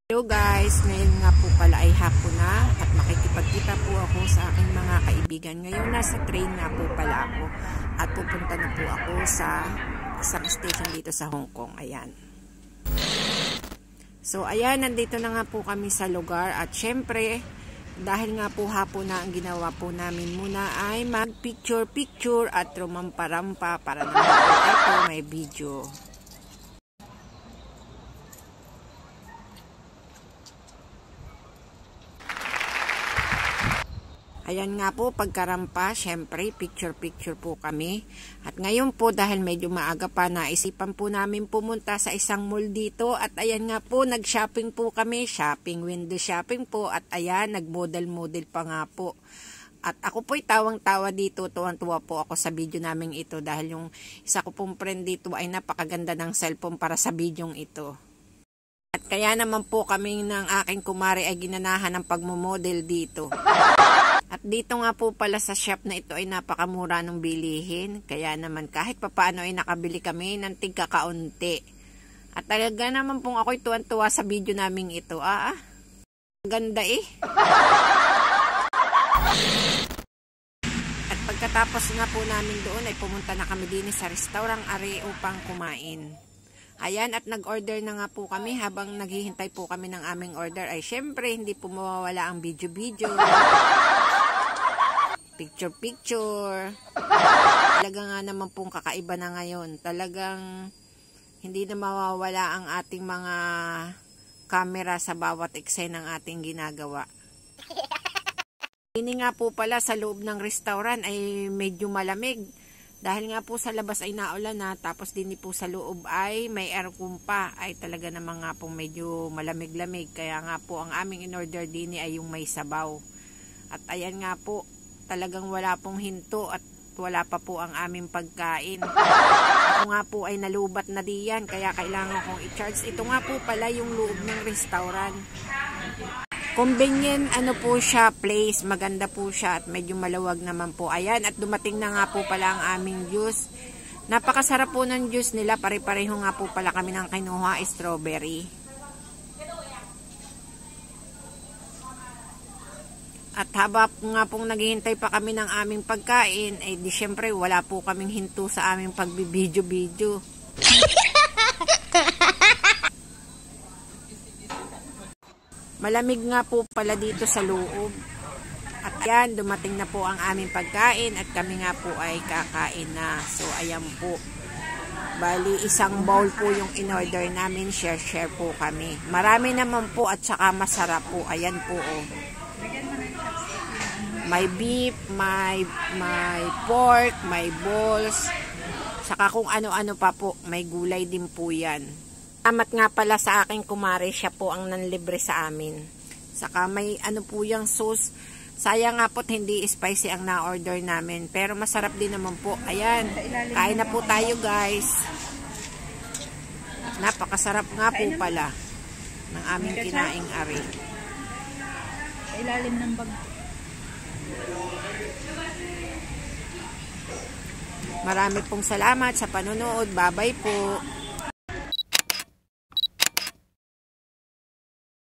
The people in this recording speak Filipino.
Hello guys, ngayon nga po pala ay hapon na at makikipagkita po ako sa aking mga kaibigan. Ngayon nasa train na po pala ako at pupunta na po ako sa isang station dito sa Hong Kong. Ayan. So ayan, nandito na nga po kami sa lugar at syempre dahil nga po hapon na ang ginawa po namin muna ay mag picture at rumampa-rampa para naman po ito may video. Ayan nga po, pagkarampa, syempre, picture po kami. At ngayon po, dahil medyo maaga pa, naisipan po namin pumunta sa isang mall dito. At ayan nga po, nag-shopping po kami, window shopping po. At ayan, nag-model pa nga po. At ako po'y tawang-tawa dito, tuwang-tuwa po ako sa video namin ito. Dahil yung isa ko pong friend dito ay napakaganda ng cellphone para sa videong ito. At kaya naman po kami ng aking kumare ay ginanahan ng pagmomodel dito. At dito nga po pala sa shop na ito ay napakamura ng bilihin. Kaya naman kahit papaano ay nakabili kami ng tigkakaunti. At talaga naman pong ako'y tuwan-tuwa sa video namin ito. Ganda eh. At pagkatapos nga po namin doon ay pumunta na kami din sa restaurant Are upang kumain. Ayan, at nag-order na nga po kami. Habang naghihintay po kami ng aming order ay syempre hindi po mawawala ang video. Picture. Talaga nga naman pong kakaiba na ngayon. Talagang hindi na mawawala ang ating mga camera sa bawat eksena ng ating ginagawa. Ini nga po pala sa loob ng restaurant ay medyo malamig. Dahil nga po sa labas ay naulan na, tapos din po sa loob ay may aircon pa. Ay talaga naman nga po medyo malamig-lamig. Kaya nga po ang aming in-order din ay yung may sabaw. At ayan nga po, talagang wala pong hinto at wala pa po ang aming pagkain. Ako nga po ay nalubat na diyan, kaya kailangan kong i-charge. Ito nga po pala yung loob ng restaurant. Convenient po siya, place, maganda po siya at medyo maluwag naman po. Ayan, at dumating na nga po pala ang aming juice. Napakasarap po ng juice nila, pare-pareho nga po pala kami ng kinuha, strawberry. At habang nga pong naghihintay pa kami ng aming pagkain, eh di syempre wala po kaming hinto sa aming pagbibidyo. Malamig nga po pala dito sa loob. At ayan, dumating na po ang aming pagkain at kami nga po ay kakain na. So ayan po. Bali, isang bowl po yung in-order namin. Share po kami. Marami naman po at saka masarap po. Ayan po oh. May beef, may pork, may balls, saka kung ano-ano pa po, may gulay din po yan. Salamat nga pala sa aking kumare, siya po ang nanlibre sa amin. Saka may po yung sauce. Sayang nga po't hindi spicy ang na-order namin, pero masarap din naman po. Ayan, kain na po tayo guys. Napakasarap nga po pala ng aming kinaing are. Sa ilalim ng bag. Marami pong salamat sa panonood. Bye-bye po.